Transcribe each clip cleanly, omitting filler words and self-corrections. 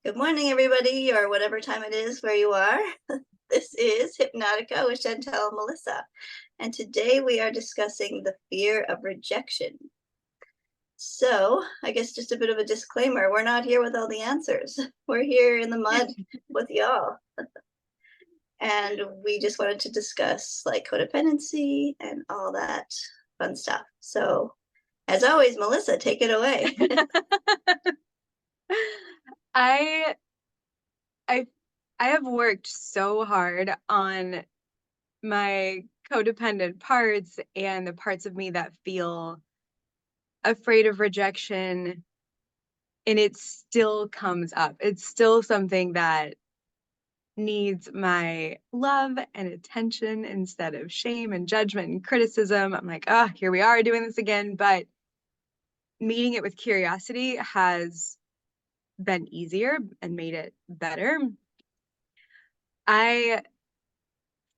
Good morning, everybody, or whatever time it is where you are. This is Hypnotica with Chantelle and Melissa. And today we are discussing the fear of rejection. So, I guess just a bit of a disclaimer, we're not here with all the answers. We're here in the mud with y'all. And we just wanted to discuss like codependency and all that fun stuff. So, as always, Melissa, take it away. I I I have worked so hard on my codependent parts and the parts of me that feel afraid of rejection, and it still comes up. It's still something that needs my love and attention instead of shame and judgment and criticism. I'm like, oh, here we are doing this again. But meeting it with curiosity has been easier and made it better. I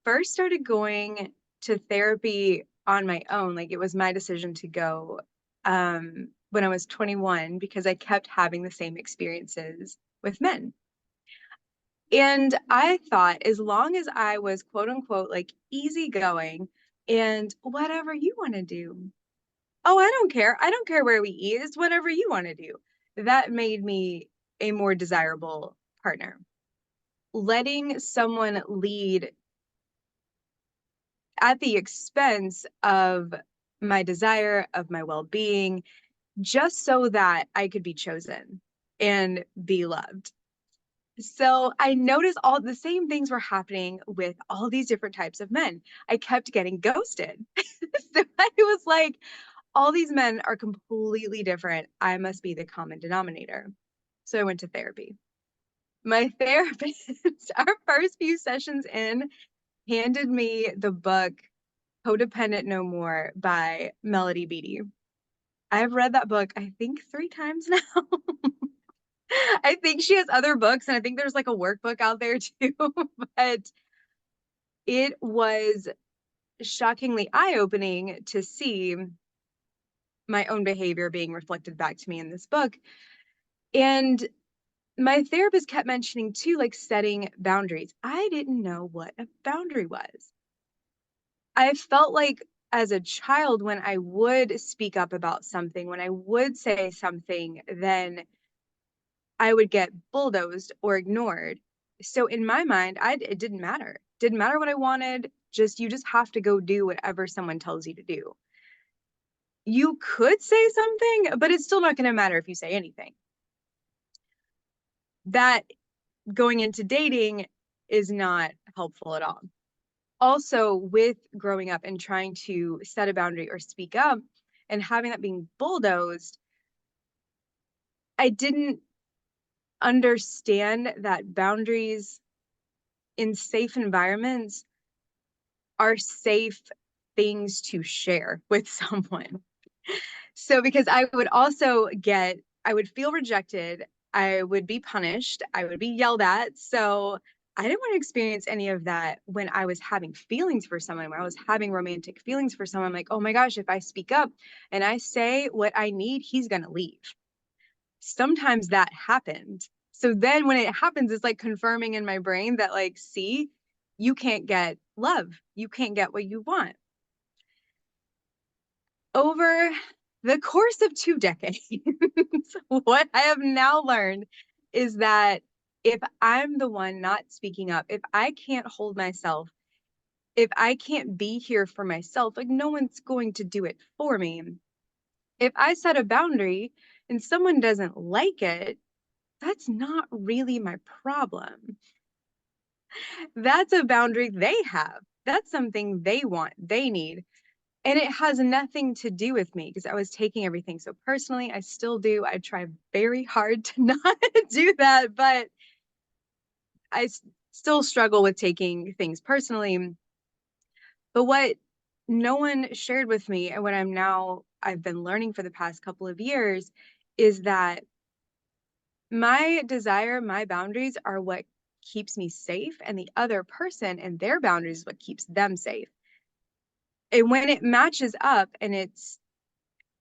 first started going to therapy on my own. Like, it was my decision to go when I was 21 because I kept having the same experiences with men. And I thought as long as I was quote unquote like easygoing and whatever you want to do. Oh, I don't care. I don't care where we eat. It's whatever you want to do. That made me a more desirable partner. Letting someone lead at the expense of my desire, of my well-being, just so that I could be chosen and be loved. So I noticed all the same things were happening with all these different types of men. I kept getting ghosted. So I was like, all these men are completely different. I must be the common denominator. So I went to therapy. My therapist, our first few sessions in, handed me the book Codependent No More by Melody Beattie. I've read that book, I think 3 times now. I think she has other books, and I think there's like a workbook out there too. But it was shockingly eye-opening to see my own behavior being reflected back to me in this book. And my therapist kept mentioning too, like setting boundaries. I didn't know what a boundary was. I felt like as a child, when I would speak up about something, when I would say something, then I would get bulldozed or ignored. So in my mind, it didn't matter. Didn't matter what I wanted. You just have to go do whatever someone tells you to do. You could say something, but it's still not going to matter if you say anything. That going into dating is not helpful at all. Also, with growing up and trying to set a boundary or speak up and having that being bulldozed, I didn't understand that boundaries in safe environments are safe things to share with someone. So, because I would feel rejected, I would be punished, I would be yelled at. So, I didn't want to experience any of that when I was having feelings for someone, when I was having romantic feelings for someone. I'm like, oh my gosh, if I speak up and I say what I need, he's going to leave. Sometimes that happened. So then when it happens, it's like confirming in my brain that, like, see, you can't get love. You can't get what you want. Over the course of 2 decades, what I have now learned is that if I'm the one not speaking up, if I can't hold myself, if I can't be here for myself, like no one's going to do it for me. If I set a boundary and someone doesn't like it, that's not really my problem. That's a boundary they have. That's something they want, they need. And it has nothing to do with me because I was taking everything so personally. I still do. I try very hard to not do that, but I still struggle with taking things personally. But what no one shared with me, and what I've been learning for the past couple of years, is that my desire, my boundaries are what keeps me safe, and the other person and their boundaries is what keeps them safe. And when it matches up and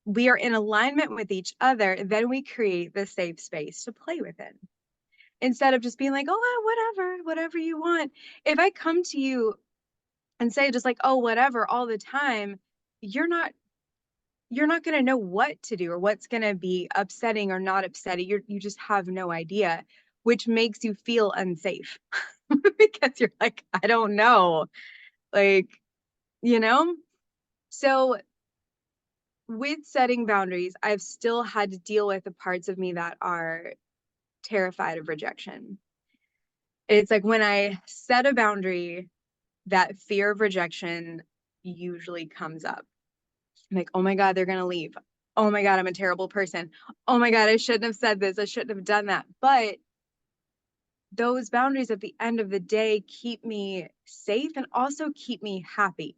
we are in alignment with each other, then we create the safe space to play within. instead of just being like, oh, whatever you want. If I come to you and say just like, oh, whatever all the time, you're not going to know what to do or what's going to be upsetting or not upsetting. You just have no idea, which makes you feel unsafe because you're like, I don't know, like, you know? So with setting boundaries, I've still had to deal with the parts of me that are terrified of rejection. It's like when I set a boundary, that fear of rejection usually comes up. I'm like, oh my God, they're going to leave. Oh my God, I'm a terrible person. Oh my God, I shouldn't have said this. I shouldn't have done that. But those boundaries at the end of the day keep me safe and also keep me happy.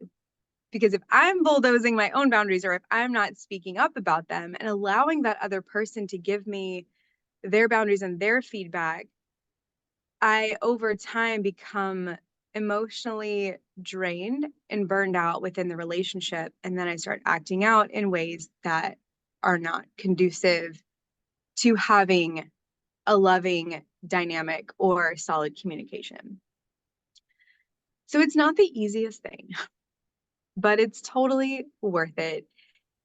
Because if I'm bulldozing my own boundaries or if I'm not speaking up about them and allowing that other person to give me their boundaries and their feedback, I over time become emotionally drained and burned out within the relationship. And then I start acting out in ways that are not conducive to having a loving dynamic or solid communication. So it's not the easiest thing, but it's totally worth it.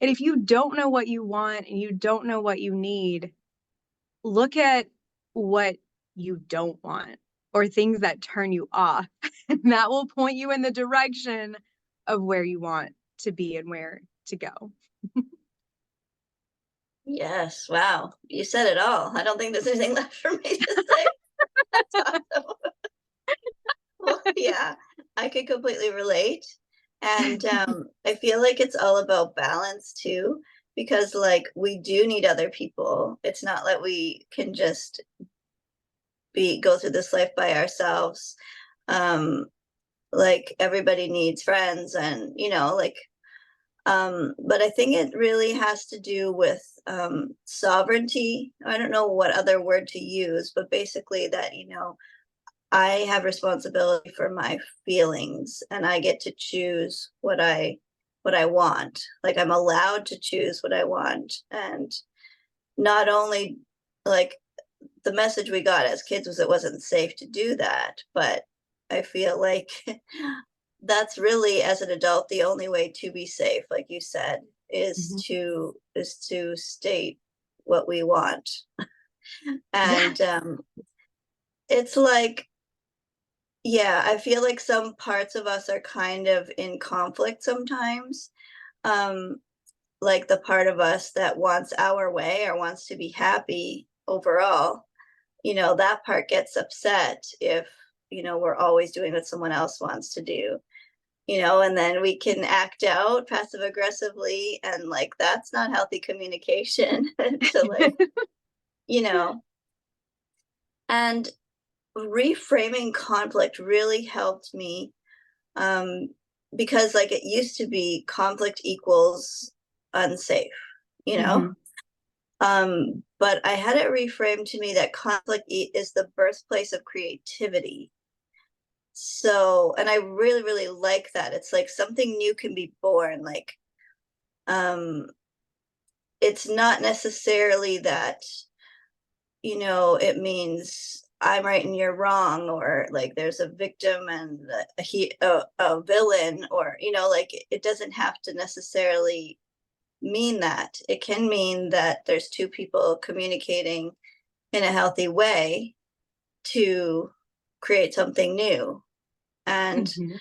And if you don't know what you want and you don't know what you need, look at what you don't want or things that turn you off. And that will point you in the direction of where you want to be and where to go. Yes, wow. You said it all. I don't think there's anything left for me to say. That's awesome. Well, yeah, I could completely relate. And I feel like it's all about balance too, because like we do need other people. It's not like we can just go through this life by ourselves. Um, like everybody needs friends and like but I think it really has to do with sovereignty. I don't know what other word to use, but basically that I have responsibility for my feelings and I get to choose what I want. Like I'm allowed to choose what I want. And not only like the message we got as kids was it wasn't safe to do that, but I feel like that's really as an adult the only way to be safe, like you said, is Mhm. to state what we want. And Yes. it's like, yeah, I feel like some parts of us are kind of in conflict sometimes. Um, like the part of us that wants our way or wants to be happy overall, that part gets upset if, we're always doing what someone else wants to do, and then we can act out passive aggressively. And like, that's not healthy communication to like, you know, and reframing conflict really helped me um, because like it used to be conflict equals unsafe, you know? Mhm. But I had it reframed to me that conflict is the birthplace of creativity. So, and I really, really like that. It's like something new can be born. Like, um, it's not necessarily that, it means I'm right and you're wrong, or like there's a victim and a villain, or, like it doesn't have to necessarily mean that. It can mean that there's two people communicating in a healthy way to create something new. And Mhm.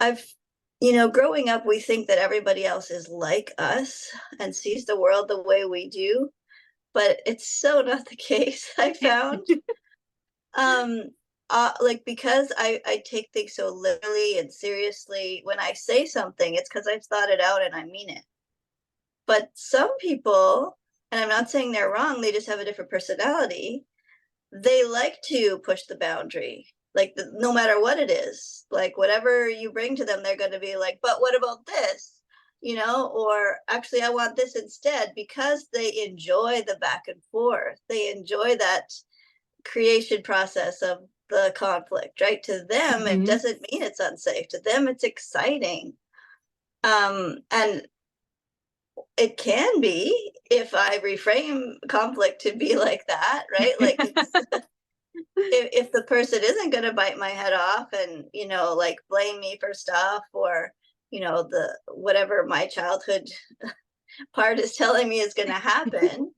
I've, growing up, we think that everybody else is like us and sees the world the way we do, but it's so not the case, I found. Um, like because I take things so literally and seriously, when I say something, it's because I've thought it out and I mean it. But some people, and I'm not saying they're wrong, they just have a different personality. They like to push the boundary, like no matter what it is, like whatever you bring to them, they're going to be like, but what about this? Or actually, I want this instead, because they enjoy the back and forth. They enjoy that creation process of the conflict, right? To them, it Mhm. doesn't mean it's unsafe. To them, it's exciting. And it can be if I reframe conflict to be like that, right? Like it's if the person isn't going to bite my head off and, like blame me for stuff, or, the whatever my childhood part is telling me is going to happen,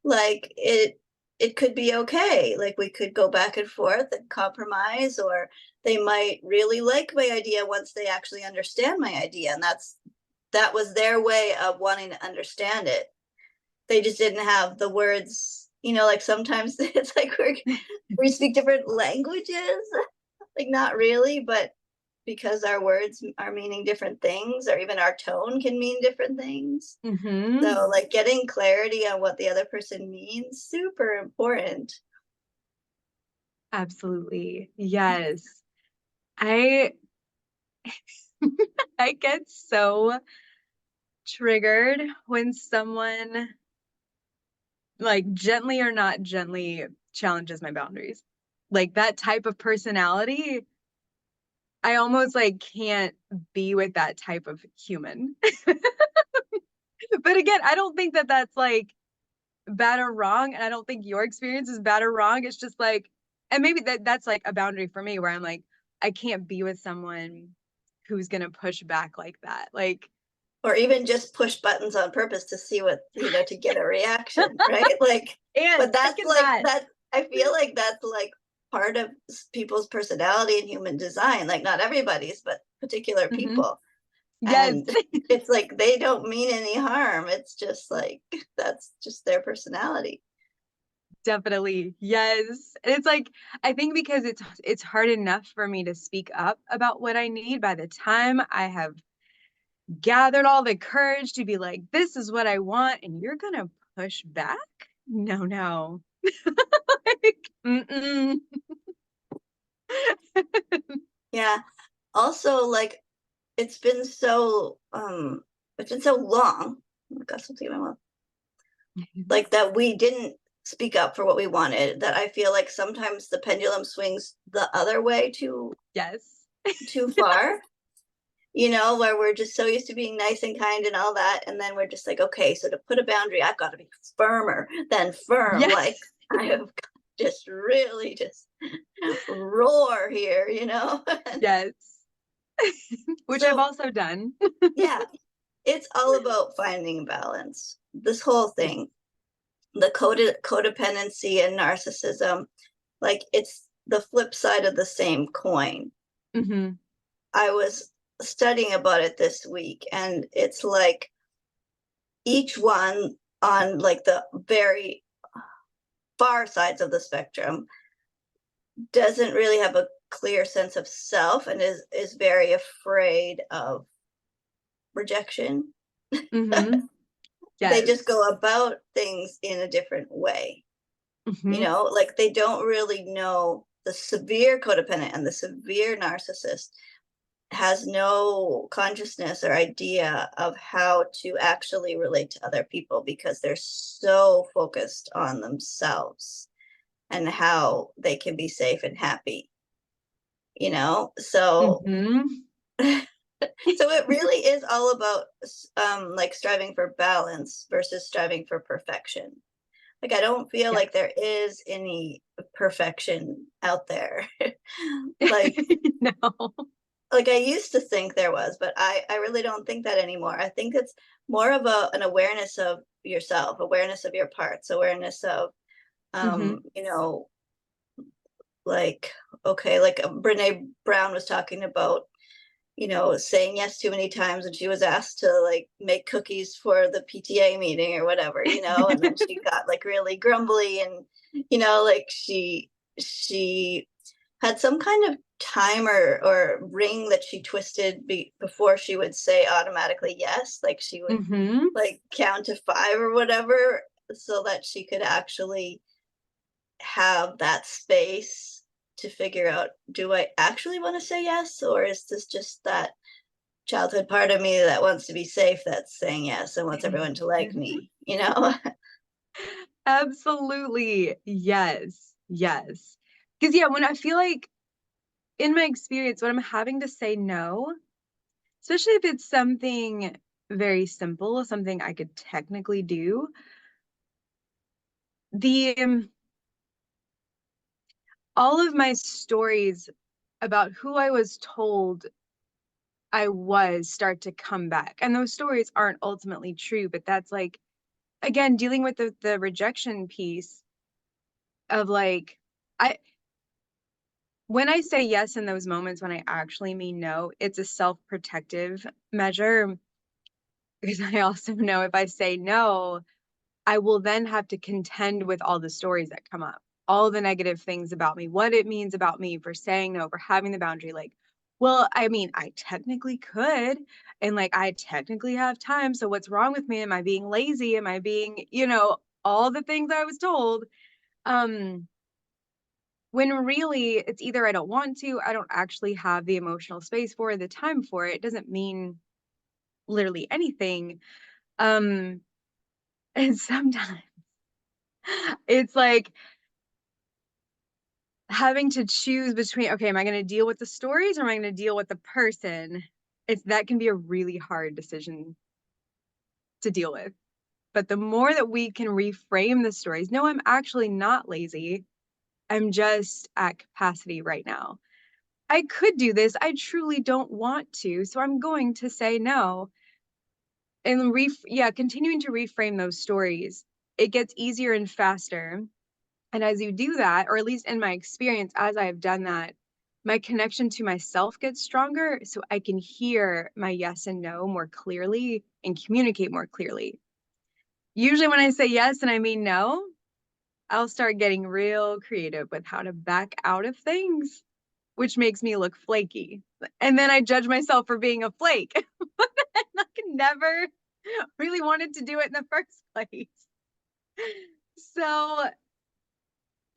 like it could be okay. Like we could go back and forth and compromise, or they might really like my idea once they actually understand my idea. And that was their way of wanting to understand it. They just didn't have the words, like sometimes it's like we speak different languages, like not really, but because our words are meaning different things, or even our tone can mean different things. Mm-hmm. So like getting clarity on what the other person means, super important. Absolutely. Yes. I I get so triggered when someone, like, gently or not gently, challenges my boundaries. Like that type of personality, I almost like can't be with that type of human. But again, I don't think that that's like bad or wrong, and I don't think your experience is bad or wrong. It's just like, and maybe that's like a boundary for me where I'm like, I can't be with someone who's gonna push back like that. Like, Or even just push buttons on purpose to see what, to get a reaction, right? Like, and but that's second like that. that. I feel like that's like part of people's personality and human design. Like not everybody's, but particular Hmm. people. Yes. And it's like they don't mean any harm. It's just like that's just their personality. Definitely. Yes. And it's like, I think because it's hard enough for me to speak up about what I need, by the time I have gathered all the courage to be like, this is what I want, and you're gonna push back? No, no. Like, mm-mm. Yeah. Also, like it's been so long. Oh my gosh, something in my mouth. Like that we didn't speak up for what we wanted, that I feel like sometimes the pendulum swings the other way Yes. too far, where we're just so used to being nice and kind and all that, and then we're just like, okay, so to put a boundary, I've got to be firmer than firm. Like Yes. I have just really just roar here, Yes. Which I've So also done. yeah, it's all about finding balance. This whole thing, the codependency and narcissism, like it's the flip side of the same coin. Hmm. I was studying about it this week, and it's like each one on like the very far sides of the spectrum doesn't really have a clear sense of self, and is very afraid of rejection. Hmm. They just Yes. go about things in a different way. Hmm. Like they don't really know. The severe codependent and the severe narcissist has no consciousness or idea of how to actually relate to other people, because they're so focused on themselves and how they can be safe and happy, so Hmm. so it really is all about like striving for balance versus striving for perfection. Like I don't feel Yes. like there is any perfection out there. like No. like I used to think there was, but I really don't think that anymore. I think it's more of an awareness of yourself, awareness of your parts, awareness of Hmm. um, you know, like okay, like Brene Brown was talking about, saying yes too many times, and she was asked to like make cookies for the PTA meeting or whatever, and then she got like really grumbly, and like she had some kind of timer or ring that she twisted before she would say automatically yes. Like she would Hmm. like count to 5 or whatever, so that she could actually have that space to figure out, do I actually want to say yes, or is this just that childhood part of me that wants to be safe that's saying yes and wants everyone to like me? Absolutely. Yes. Yes. Because, yeah, when I feel like, in my experience, when I'm having to say no, especially if it's something very simple, something I could technically do, the all of my stories about who I was told I was start to come back. And those stories aren't ultimately true, but that's like, again, dealing with the rejection piece of like, I, when I say yes in those moments when I actually mean no, it's a self-protective measure because I also know if I say no, I will then have to contend with all the stories that come up, all the negative things about me, what it means about me for saying no, for having the boundary. Like, well, I mean, I technically could, and like, I technically have time. So what's wrong with me? Am I being lazy? Am I being, all the things I was told? Um, when really it's either I don't want to, I don't actually have the emotional space for it, the time for it. It doesn't mean literally anything. Um, and sometimes it's like having to choose between, okay, am I going to deal with the stories or am I going to deal with the person? That can be a really hard decision to deal with. But the more that we can reframe the stories, no, I'm actually not lazy. I'm just at capacity right now. I could do this. I truly don't want to. So I'm going to say no. And continuing to reframe those stories, it gets easier and faster. And as you do that, or at least in my experience, as I have done that, my connection to myself gets stronger. So I can hear my yes and no more clearly and communicate more clearly. Usually, when I say yes and I mean no, I'll start getting real creative with how to back out of things, which makes me look flaky. And then I judge myself for being a flake. I never really wanted to do it in the first place. So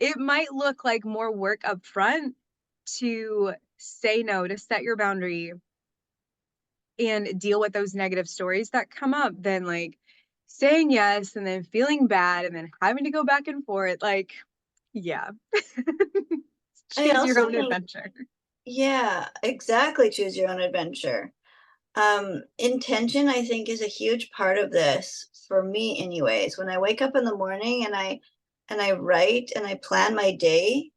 it might look like more work up front to say no, to set your boundary and deal with those negative stories that come up than like saying yes and then feeling bad and then having to go back and forth. Like, yeah. I Choose your also own think, adventure. yeah, exactly. Choose your own adventure. Intention, I think, is a huge part of this for me, anyways. When I wake up in the morning and I write and I plan my day,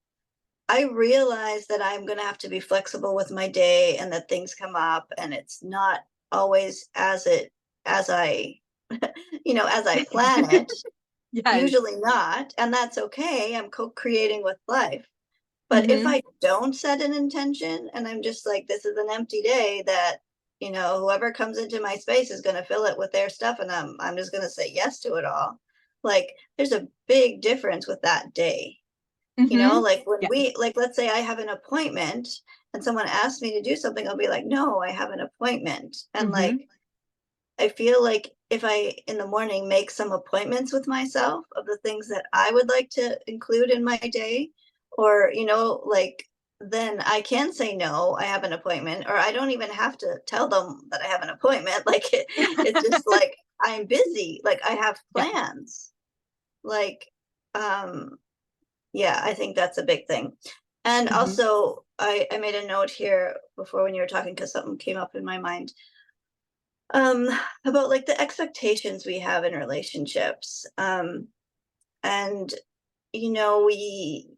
I realize that I'm going to have to be flexible with my day and that things come up and it's not always as I as I plan it. Yes. Usually not, and that's okay. I'm co-creating with life. But if Mm-hmm. I don't set an intention and I'm just like, this is an empty day that, whoever comes into my space is going to fill it with their stuff and I'm just going to say yes to it all. Like there's a big difference with that day. Mm-hmm. Like when Yeah. let's say I have an appointment and someone asks me to do something, I'll be like, no, I have an appointment. And Mm-hmm. like I feel like if I in the morning make some appointments with myself of the things that I would like to include in my day, or, like then I can say no, I have an appointment, or I don't even have to tell them that I have an appointment. Like it's just like I'm busy, like I have Yeah. plans. Like, yeah, I think that's a big thing. And Mm-hmm. also, I made a note here before when you were talking because something came up in my mind um about like the expectations we have in relationships, and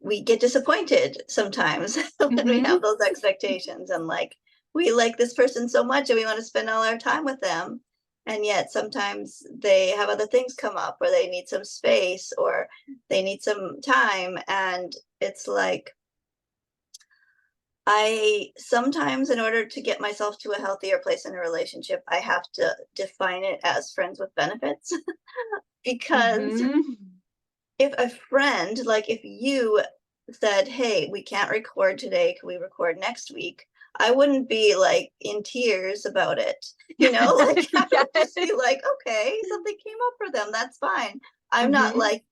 we get disappointed sometimes when we Mm-hmm. have those expectations and like we like this person so much and we want to spend all our time with them, and yet sometimes they have other things come up or they need some space or they need some time, and it's like I sometimes, in order to get myself to a healthier place in a relationship, I have to define it as friends with benefits. Because Mm-hmm. if a friend, like if you said, hey, we can't record today, can we record next week? I wouldn't be like in tears about it, like I Yes. would just be like, okay, something came up for them. That's fine. I'm not Mm-hmm. like,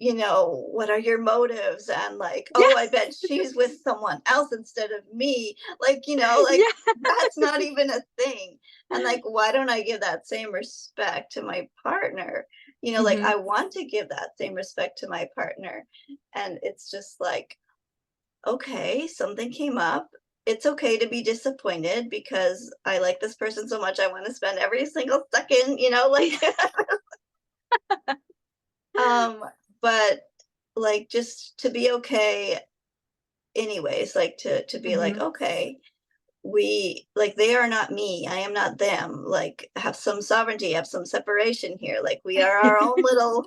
what are your motives? And like, Yeah. oh, I bet she's with someone else instead of me. Like, like Yeah. that's not even a thing. And like, why don't I give that same respect to my partner? Like Mm-hmm. I want to give that same respect to my partner. And it's just like, okay, something came up. It's okay to be disappointed because I like this person so much. I want to spend every single second, like, um, but like just to be okay anyways, like to be like, Mm-hmm. okay, we like they are not me, I am not them, like have some sovereignty, have some separation here, like we are our own little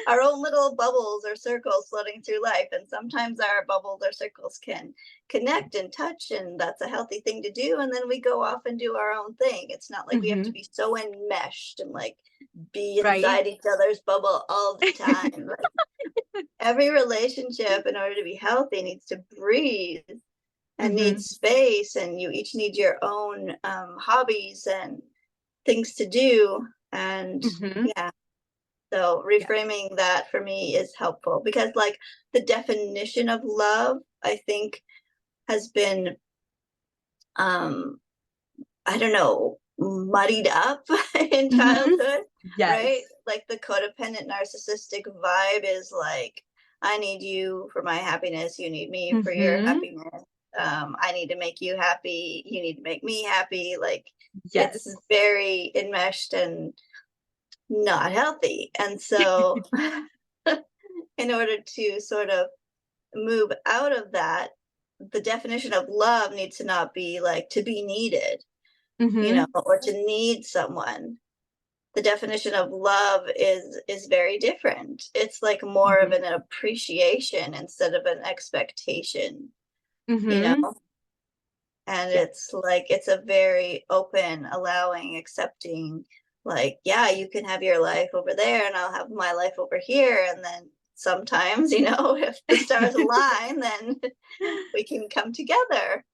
our own little bubbles or circles floating through life, and sometimes our bubbles or circles can connect and touch, and that's a healthy thing to do, and then we go off and do our own thing. It's not like we have to Mm-hmm. be so enmeshed and like be Right. inside each other's bubble all the time. Like every relationship, in order to be healthy, needs to breathe and Mm-hmm. needs space, and you each need your own hobbies and things to do. And Mm-hmm. yeah, so Yeah. reframing that for me is helpful, because like the definition of love, I think, has been um I don't know, muddied up in Mm-hmm. childhood, Yes. right? Like the codependent narcissistic vibe is like, I need you for my happiness, you need me for your Mm-hmm. happiness. I need to make you happy, you need to make me happy. Like Yes. it's very enmeshed and not healthy. And so, in order to sort of move out of that, the definition of love needs to not be like to be needed, Mm-hmm. or to need someone. The definition of love is very different. It's like more of Mm-hmm. an appreciation instead of an expectation, you Mm-hmm. know? And Yes. it's like it's a very open, allowing, accepting, like, yeah, you can have your life over there and I'll have my life over here. And then sometimes, if the stars align, then we can come together.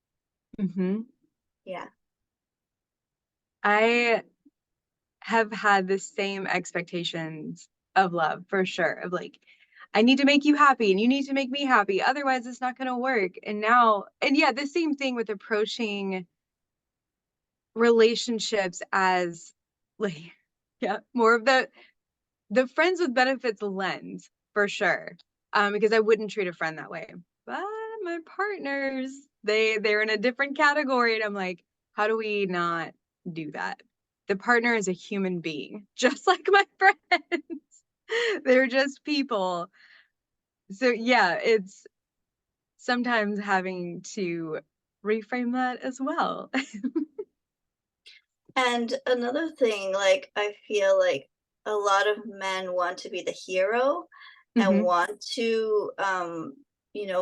Mm-hmm. Yeah. I have had the same expectations of love for sure. Of like, I need to make you happy and you need to make me happy. Otherwise, it's not going to work. And now, and yeah, the same thing with approaching relationships as like, yeah, more of the friends with benefits lens for sure. Because I wouldn't treat a friend that way. But my partners, they're in a different category. And I'm like, how do we not do that? The partner is a human being, just like my friends. They're just people. So yeah, it's sometimes having to reframe that as well. And another thing, like, I feel like a lot of men want to be the hero and Hmm. want to,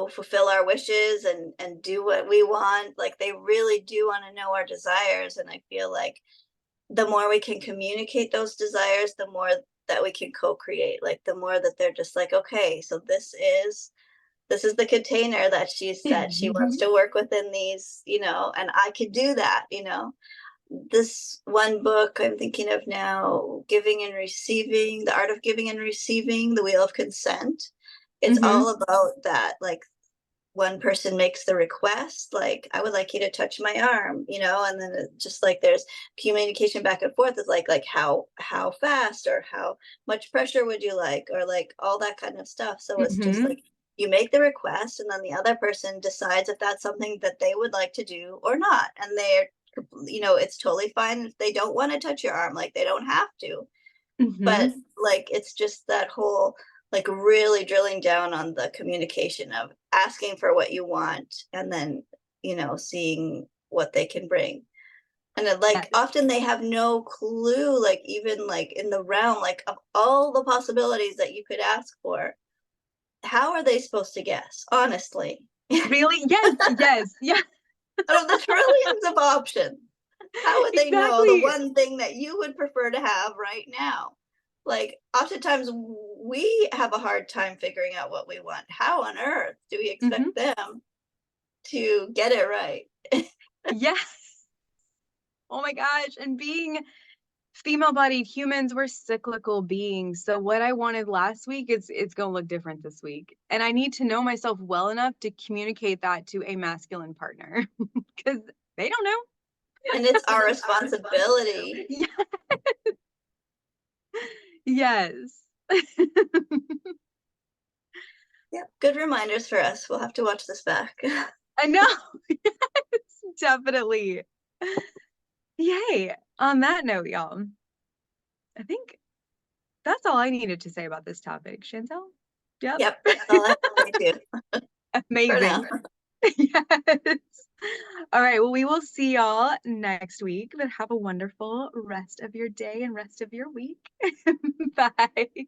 fulfill our wishes and do what we want. Like, they really do want to know our desires. And I feel like the more we can communicate those desires, the more that we can co-create. Like, the more that they're just like, okay, so this is the container that she said she wants to work within these, and I could do that. This one book I'm thinking of now, Giving and Receiving, The Art of Giving and Receiving, The Wheel of Consent. It's Hmm. all about that. Like one person makes the request, like, I would like you to touch my arm, and then it just like there's communication back and forth. It's like how fast or how much pressure would you like, or like all that kind of stuff. So it's just Hmm. like you make the request and then the other person decides if that's something that they would like to do or not. And it's totally fine if they don't want to touch your arm, like they don't have to. But Hmm. like it's just that whole, like, really drilling down on the communication of asking for what you want, and then seeing what they can bring. And then, like, Yes. often they have no clue, like even like in the realm, like, of all the possibilities that you could ask for, how are they supposed to guess, honestly? Really? Yes. Yes. Yeah. Out of the trillions of options, how would they know the Exactly. one thing that you would prefer to have right now? Like, oftentimes we have a hard time figuring out what we want. How on earth do we Hmm. expect them to get it right? Yes. Oh my gosh. And being female-bodied humans, we're cyclical beings. So what I wanted last week, it's gonna look different this week. And I need to know myself well enough to communicate that to a masculine partner because they don't know. And it's our responsibility. Yes. Yep, good reminders for us. We'll have to watch this back. I know. Yes, definitely. Yay. On that note, y'all, I think that's all I needed to say about this topic. Chantel? Yep. Yep, that's all I have to say too. For now. Amazing. Yes. All right. Well, we will see y'all next week, but have a wonderful rest of your day and rest of your week. Bye.